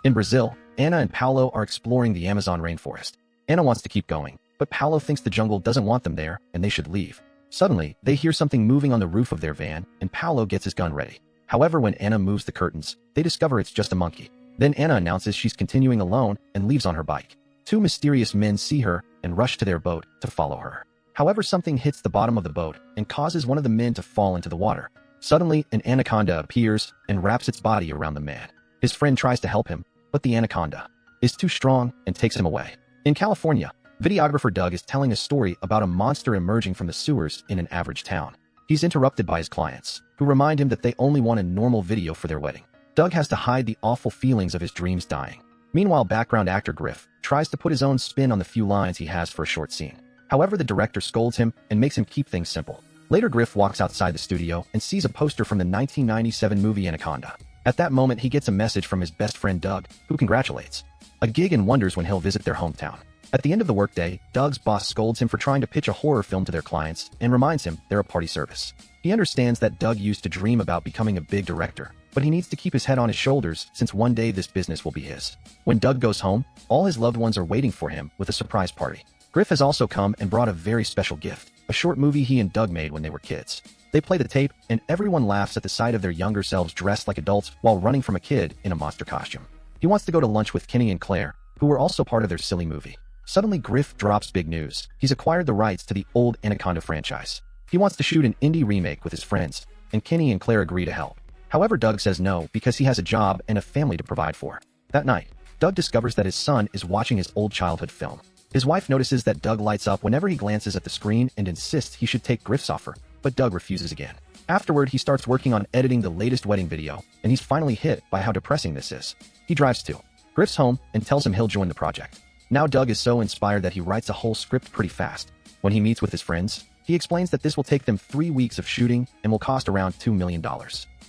In Brazil, Anna and Paulo are exploring the Amazon rainforest. Anna wants to keep going, but Paulo thinks the jungle doesn't want them there and they should leave. Suddenly, they hear something moving on the roof of their van, and Paulo gets his gun ready. However, when Anna moves the curtains, they discover it's just a monkey. Then Anna announces she's continuing alone and leaves on her bike. Two mysterious men see her and rush to their boat to follow her. However, something hits the bottom of the boat and causes one of the men to fall into the water. Suddenly, an anaconda appears and wraps its body around the man. His friend tries to help him, but the anaconda is too strong and takes him away. In California, videographer Doug is telling a story about a monster emerging from the sewers in an average town. He's interrupted by his clients, who remind him that they only want a normal video for their wedding. Doug has to hide the awful feelings of his dreams dying. Meanwhile, background actor Griff tries to put his own spin on the few lines he has for a short scene. However, the director scolds him and makes him keep things simple. Later, Griff walks outside the studio and sees a poster from the 1997 movie Anaconda. At that moment, he gets a message from his best friend Doug, who congratulates a gig and wonders when he'll visit their hometown. At the end of the workday, Doug's boss scolds him for trying to pitch a horror film to their clients and reminds him they're a party service. He understands that Doug used to dream about becoming a big director, but he needs to keep his head on his shoulders since one day this business will be his. When Doug goes home, all his loved ones are waiting for him with a surprise party. Griff has also come and brought a very special gift, a short movie he and Doug made when they were kids. They play the tape, and everyone laughs at the sight of their younger selves dressed like adults while running from a kid in a monster costume. He wants to go to lunch with Kenny and Claire, who were also part of their silly movie. Suddenly, Griff drops big news. He's acquired the rights to the old Anaconda franchise. He wants to shoot an indie remake with his friends, and Kenny and Claire agree to help. However, Doug says no because he has a job and a family to provide for. That night, Doug discovers that his son is watching his old childhood film. His wife notices that Doug lights up whenever he glances at the screen and insists he should take Griff's offer, but Doug refuses again. Afterward, he starts working on editing the latest wedding video, and he's finally hit by how depressing this is. He drives to Griff's home and tells him he'll join the project. Now Doug is so inspired that he writes a whole script pretty fast. When he meets with his friends, he explains that this will take them 3 weeks of shooting and will cost around $2 million.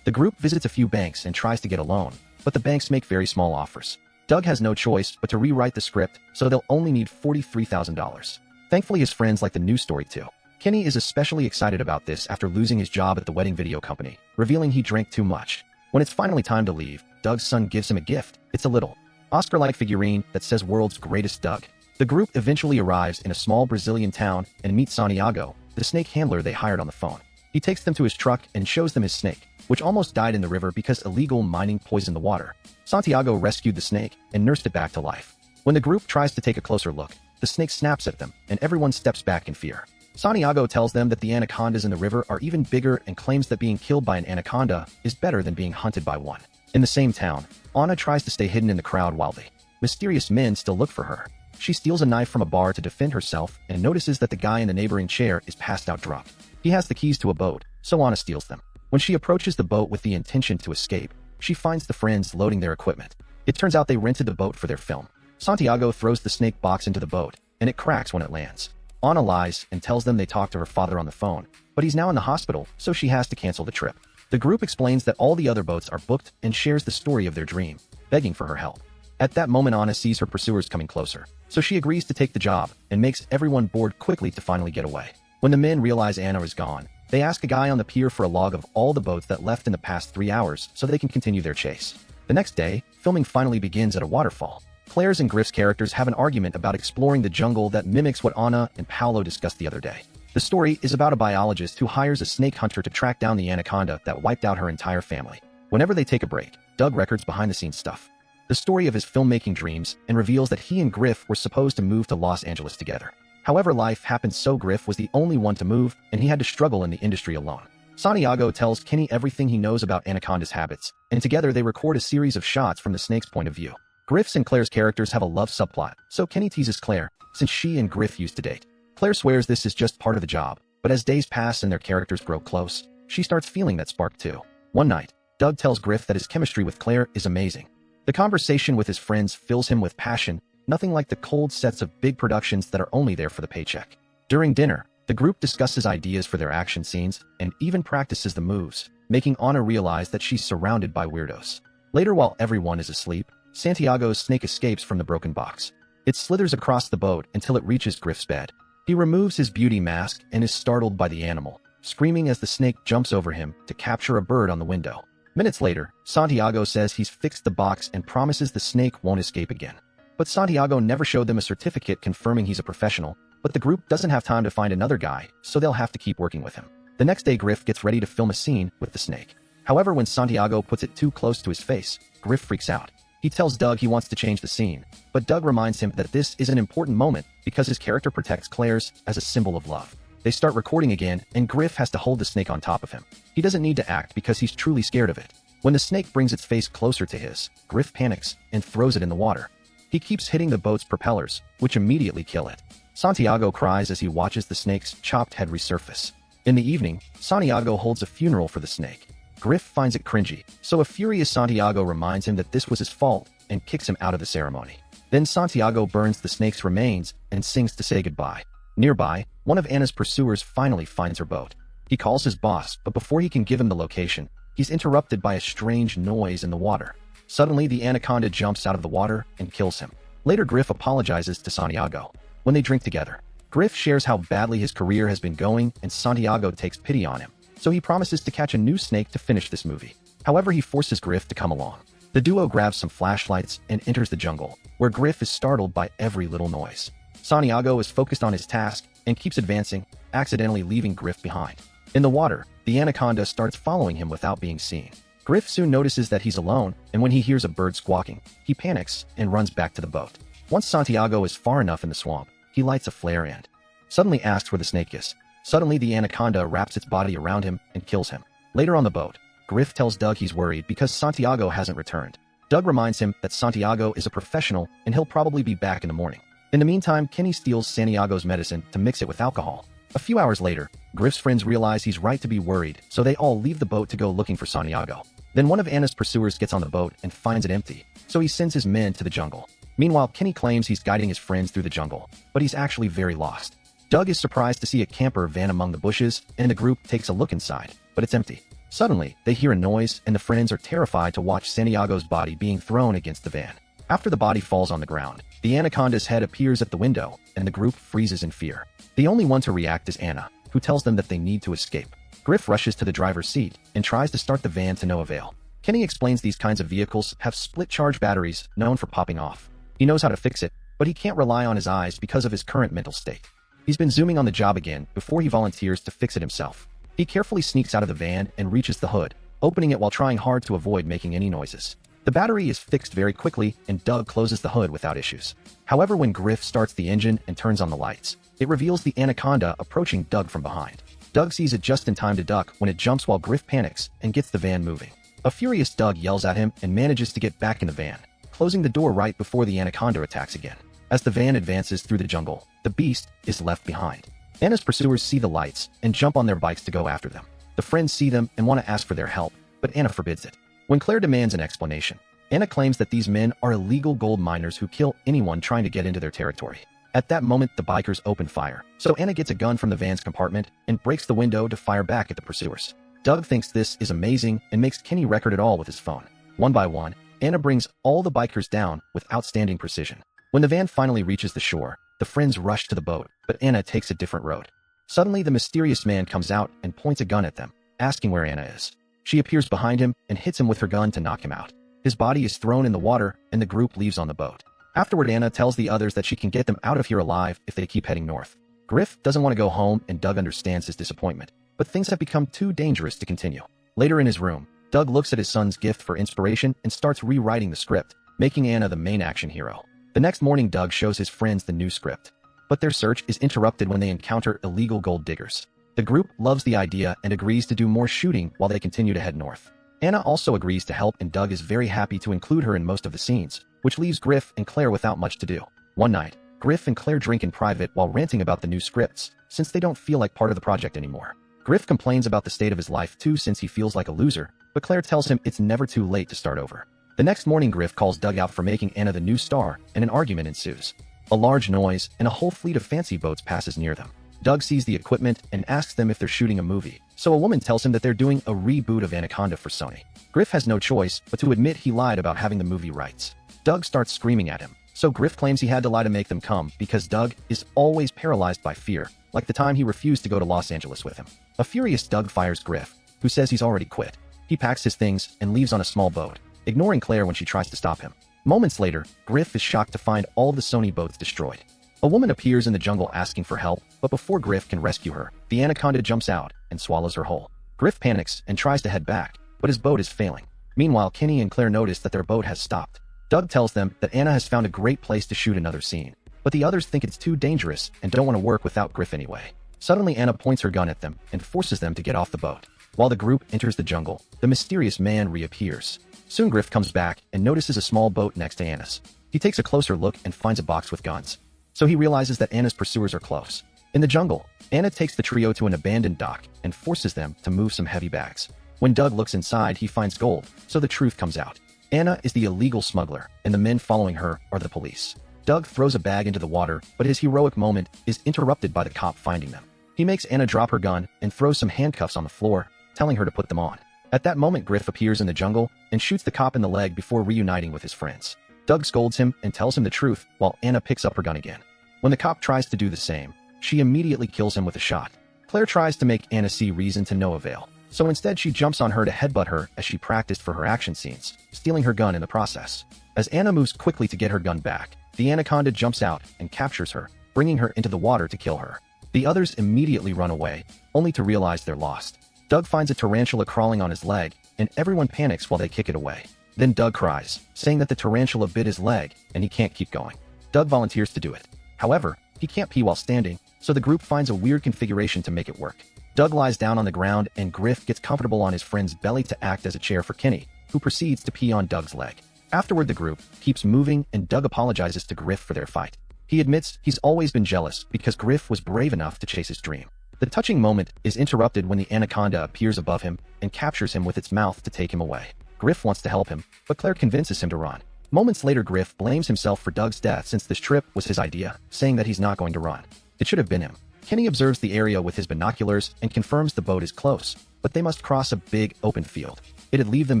The group visits a few banks and tries to get a loan, but the banks make very small offers. Doug has no choice but to rewrite the script, so they'll only need $43,000. Thankfully, his friends like the news story too. Kenny is especially excited about this after losing his job at the wedding video company, revealing he drank too much. When it's finally time to leave, Doug's son gives him a gift. It's a little Oscar-like figurine that says "World's Greatest Doug." The group eventually arrives in a small Brazilian town and meets Santiago, the snake handler they hired on the phone. He takes them to his truck and shows them his snake, which almost died in the river because illegal mining poisoned the water. Santiago rescued the snake and nursed it back to life. When the group tries to take a closer look, the snake snaps at them, and everyone steps back in fear. Santiago tells them that the anacondas in the river are even bigger and claims that being killed by an anaconda is better than being hunted by one. In the same town, Anna tries to stay hidden in the crowd while the mysterious men still look for her. She steals a knife from a bar to defend herself and notices that the guy in the neighboring chair is passed out drunk. He has the keys to a boat, so Anna steals them. When she approaches the boat with the intention to escape, she finds the friends loading their equipment. It turns out they rented the boat for their film. Santiago throws the snake box into the boat, and it cracks when it lands. Anna lies and tells them they talked to her father on the phone, but he's now in the hospital, so she has to cancel the trip. The group explains that all the other boats are booked and shares the story of their dream, begging for her help. At that moment, Anna sees her pursuers coming closer, so she agrees to take the job and makes everyone board quickly to finally get away. When the men realize Anna is gone, they ask a guy on the pier for a log of all the boats that left in the past 3 hours so they can continue their chase. The next day, filming finally begins at a waterfall. Claire's and Griff's characters have an argument about exploring the jungle that mimics what Anna and Paulo discussed the other day. The story is about a biologist who hires a snake hunter to track down the anaconda that wiped out her entire family. Whenever they take a break, Doug records behind-the-scenes stuff, the story of his filmmaking dreams, and reveals that he and Griff were supposed to move to Los Angeles together. However, life happened, so Griff was the only one to move, and he had to struggle in the industry alone. Santiago tells Kenny everything he knows about Anaconda's habits, and together they record a series of shots from the snake's point of view. Griff's and Claire's characters have a love subplot, so Kenny teases Claire, since she and Griff used to date. Claire swears this is just part of the job, but as days pass and their characters grow close, she starts feeling that spark too. One night, Doug tells Griff that his chemistry with Claire is amazing. The conversation with his friends fills him with passion, nothing like the cold sets of big productions that are only there for the paycheck. During dinner, the group discusses ideas for their action scenes and even practices the moves, making Anna realize that she's surrounded by weirdos. Later, while everyone is asleep, Santiago's snake escapes from the broken box. It slithers across the boat until it reaches Griff's bed. He removes his beauty mask and is startled by the animal, screaming as the snake jumps over him to capture a bird on the window. Minutes later, Santiago says he's fixed the box and promises the snake won't escape again. But Santiago never showed them a certificate confirming he's a professional, but the group doesn't have time to find another guy, so they'll have to keep working with him. The next day, Griff gets ready to film a scene with the snake. However, when Santiago puts it too close to his face, Griff freaks out. He tells Doug he wants to change the scene, but Doug reminds him that this is an important moment because his character protects Claire's as a symbol of love. They start recording again, and Griff has to hold the snake on top of him. He doesn't need to act because he's truly scared of it. When the snake brings its face closer to his, Griff panics and throws it in the water. He keeps hitting the boat's propellers, which immediately kill it. Santiago cries as he watches the snake's chopped head resurface. In the evening, Santiago holds a funeral for the snake. Griff finds it cringy, so a furious Santiago reminds him that this was his fault and kicks him out of the ceremony. Then Santiago burns the snake's remains and sings to say goodbye. Nearby, one of Anna's pursuers finally finds her boat. He calls his boss, but before he can give him the location, he's interrupted by a strange noise in the water. Suddenly, the anaconda jumps out of the water and kills him. Later, Griff apologizes to Santiago. When they drink together, Griff shares how badly his career has been going, and Santiago takes pity on him, so he promises to catch a new snake to finish this movie. However, he forces Griff to come along. The duo grabs some flashlights and enters the jungle, where Griff is startled by every little noise. Santiago is focused on his task and keeps advancing, accidentally leaving Griff behind. In the water, the anaconda starts following him without being seen. Griff soon notices that he's alone, and when he hears a bird squawking, he panics and runs back to the boat. Once Santiago is far enough in the swamp, he lights a flare and suddenly asks where the snake is. Suddenly, the anaconda wraps its body around him and kills him. Later on the boat, Griff tells Doug he's worried because Santiago hasn't returned. Doug reminds him that Santiago is a professional and he'll probably be back in the morning. In the meantime, Kenny steals Santiago's medicine to mix it with alcohol. A few hours later, Griff's friends realize he's right to be worried, so they all leave the boat to go looking for Santiago. Then one of Anna's pursuers gets on the boat and finds it empty, so he sends his men to the jungle. Meanwhile, Kenny claims he's guiding his friends through the jungle, but he's actually very lost. Doug is surprised to see a camper van among the bushes, and the group takes a look inside, but it's empty. Suddenly, they hear a noise, and the friends are terrified to watch Santiago's body being thrown against the van. After the body falls on the ground, the anaconda's head appears at the window, and the group freezes in fear. The only one to react is Anna, who tells them that they need to escape. Griff rushes to the driver's seat and tries to start the van to no avail. Kenny explains these kinds of vehicles have split-charge batteries known for popping off. He knows how to fix it, but he can't rely on his eyes because of his current mental state. He's been zooming on the job again before he volunteers to fix it himself. He carefully sneaks out of the van and reaches the hood, opening it while trying hard to avoid making any noises. The battery is fixed very quickly, and Doug closes the hood without issues. However, when Griff starts the engine and turns on the lights, it reveals the anaconda approaching Doug from behind. Doug sees it just in time to duck when it jumps while Griff panics and gets the van moving. A furious Doug yells at him and manages to get back in the van, closing the door right before the anaconda attacks again. As the van advances through the jungle, the beast is left behind. Anna's pursuers see the lights and jump on their bikes to go after them. The friends see them and want to ask for their help, but Anna forbids it. When Claire demands an explanation, Anna claims that these men are illegal gold miners who kill anyone trying to get into their territory. At that moment, the bikers open fire, so Anna gets a gun from the van's compartment and breaks the window to fire back at the pursuers. Doug thinks this is amazing and makes Kenny record it all with his phone. One by one, Anna brings all the bikers down with outstanding precision. When the van finally reaches the shore, the friends rush to the boat, but Anna takes a different road. Suddenly, the mysterious man comes out and points a gun at them, asking where Anna is. She appears behind him and hits him with her gun to knock him out. His body is thrown in the water, and the group leaves on the boat. Afterward, Anna tells the others that she can get them out of here alive if they keep heading north. Griff doesn't want to go home, and Doug understands his disappointment, but things have become too dangerous to continue. Later in his room, Doug looks at his son's gift for inspiration and starts rewriting the script, making Anna the main action hero. The next morning, Doug shows his friends the new script, but their search is interrupted when they encounter illegal gold diggers. The group loves the idea and agrees to do more shooting while they continue to head north. Anna also agrees to help, and Doug is very happy to include her in most of the scenes, which leaves Griff and Claire without much to do. One night, Griff and Claire drink in private while ranting about the new scripts, since they don't feel like part of the project anymore. Griff complains about the state of his life too, since he feels like a loser, but Claire tells him it's never too late to start over. The next morning, Griff calls Doug out for making Anna the new star, and an argument ensues. A large noise and a whole fleet of fancy boats passes near them. Doug sees the equipment and asks them if they're shooting a movie, so a woman tells him that they're doing a reboot of Anaconda for Sony. Griff has no choice but to admit he lied about having the movie rights. Doug starts screaming at him, so Griff claims he had to lie to make them come because Doug is always paralyzed by fear, like the time he refused to go to Los Angeles with him. A furious Doug fires Griff, who says he's already quit. He packs his things and leaves on a small boat, ignoring Claire when she tries to stop him. Moments later, Griff is shocked to find all the Sony boats destroyed. A woman appears in the jungle asking for help, but before Griff can rescue her, the anaconda jumps out and swallows her whole. Griff panics and tries to head back, but his boat is failing. Meanwhile, Kenny and Claire notice that their boat has stopped. Doug tells them that Anna has found a great place to shoot another scene, but the others think it's too dangerous and don't want to work without Griff anyway. Suddenly, Anna points her gun at them and forces them to get off the boat. While the group enters the jungle, the mysterious man reappears. Soon Griff comes back and notices a small boat next to Anna's. He takes a closer look and finds a box with guns. So he realizes that Anna's pursuers are close. In the jungle, Anna takes the trio to an abandoned dock and forces them to move some heavy bags. When Doug looks inside, he finds gold, so the truth comes out. Anna is the illegal smuggler, and the men following her are the police. Doug throws a bag into the water, but his heroic moment is interrupted by the cop finding them. He makes Anna drop her gun and throws some handcuffs on the floor, telling her to put them on. At that moment, Griff appears in the jungle and shoots the cop in the leg before reuniting with his friends. Doug scolds him and tells him the truth, while Anna picks up her gun again. When the cop tries to do the same, she immediately kills him with a shot. Claire tries to make Anna see reason to no avail, so instead she jumps on her to headbutt her as she practiced for her action scenes, stealing her gun in the process. As Anna moves quickly to get her gun back, the anaconda jumps out and captures her, bringing her into the water to kill her. The others immediately run away, only to realize they're lost. Doug finds a tarantula crawling on his leg, and everyone panics while they kick it away. Then Doug cries, saying that the tarantula bit his leg and he can't keep going. Doug volunteers to do it. However, he can't pee while standing, so the group finds a weird configuration to make it work. Doug lies down on the ground and Griff gets comfortable on his friend's belly to act as a chair for Kenny, who proceeds to pee on Doug's leg. Afterward, the group keeps moving and Doug apologizes to Griff for their fight. He admits he's always been jealous because Griff was brave enough to chase his dream. The touching moment is interrupted when the anaconda appears above him and captures him with its mouth to take him away. Griff wants to help him, but Claire convinces him to run. Moments later, Griff blames himself for Doug's death since this trip was his idea, saying that he's not going to run. It should have been him. Kenny observes the area with his binoculars and confirms the boat is close, but they must cross a big open field. It'd leave them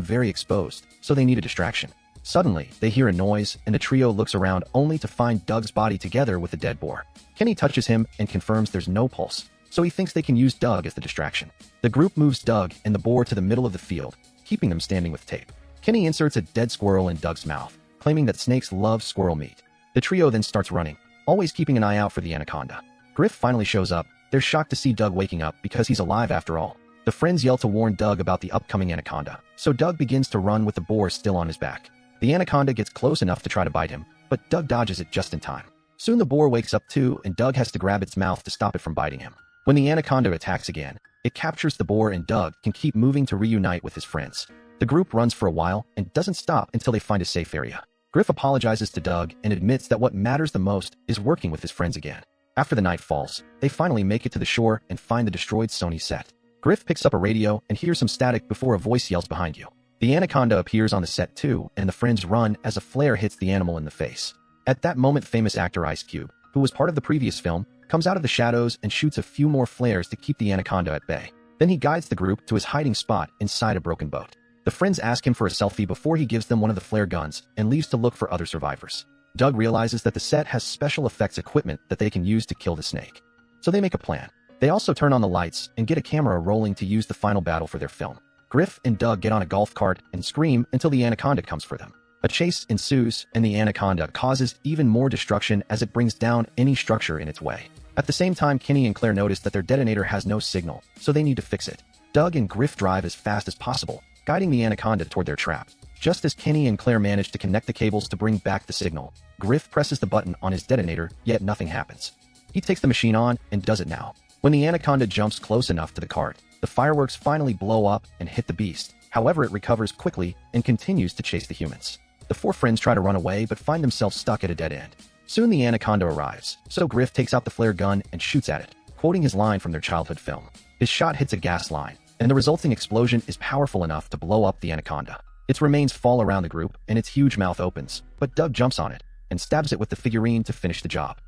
very exposed, so they need a distraction. Suddenly, they hear a noise and the trio looks around only to find Doug's body together with the dead boar. Kenny touches him and confirms there's no pulse, so he thinks they can use Doug as the distraction. The group moves Doug and the boar to the middle of the field, keeping them standing with tape. Kenny inserts a dead squirrel in Doug's mouth, claiming that snakes love squirrel meat. The trio then starts running, always keeping an eye out for the anaconda. Griff finally shows up. They're shocked to see Doug waking up because he's alive after all. The friends yell to warn Doug about the upcoming anaconda, so Doug begins to run with the boar still on his back. The anaconda gets close enough to try to bite him, but Doug dodges it just in time. Soon the boar wakes up too, and Doug has to grab its mouth to stop it from biting him. When the anaconda attacks again, it captures the boar and Doug can keep moving to reunite with his friends. The group runs for a while and doesn't stop until they find a safe area. Griff apologizes to Doug and admits that what matters the most is working with his friends again. After the night falls, they finally make it to the shore and find the destroyed Sony set. Griff picks up a radio and hears some static before a voice yells behind you. The anaconda appears on the set too, and the friends run as a flare hits the animal in the face. At that moment, famous actor Ice Cube, who was part of the previous film, comes out of the shadows and shoots a few more flares to keep the anaconda at bay. Then he guides the group to his hiding spot inside a broken boat. The friends ask him for a selfie before he gives them one of the flare guns and leaves to look for other survivors. Doug realizes that the set has special effects equipment that they can use to kill the snake. So they make a plan. They also turn on the lights and get a camera rolling to use the final battle for their film. Griff and Doug get on a golf cart and scream until the anaconda comes for them. A chase ensues, and the anaconda causes even more destruction as it brings down any structure in its way. At the same time, Kenny and Claire notice that their detonator has no signal, so they need to fix it. Doug and Griff drive as fast as possible, guiding the anaconda toward their trap. Just as Kenny and Claire manage to connect the cables to bring back the signal, Griff presses the button on his detonator, yet nothing happens. He takes the machine on and does it now. When the anaconda jumps close enough to the cart, the fireworks finally blow up and hit the beast. However, it recovers quickly and continues to chase the humans. The four friends try to run away but find themselves stuck at a dead end. Soon the anaconda arrives, so Griff takes out the flare gun and shoots at it, quoting his line from their childhood film. His shot hits a gas line, and the resulting explosion is powerful enough to blow up the anaconda. Its remains fall around the group and its huge mouth opens, but Doug jumps on it and stabs it with the figurine to finish the job.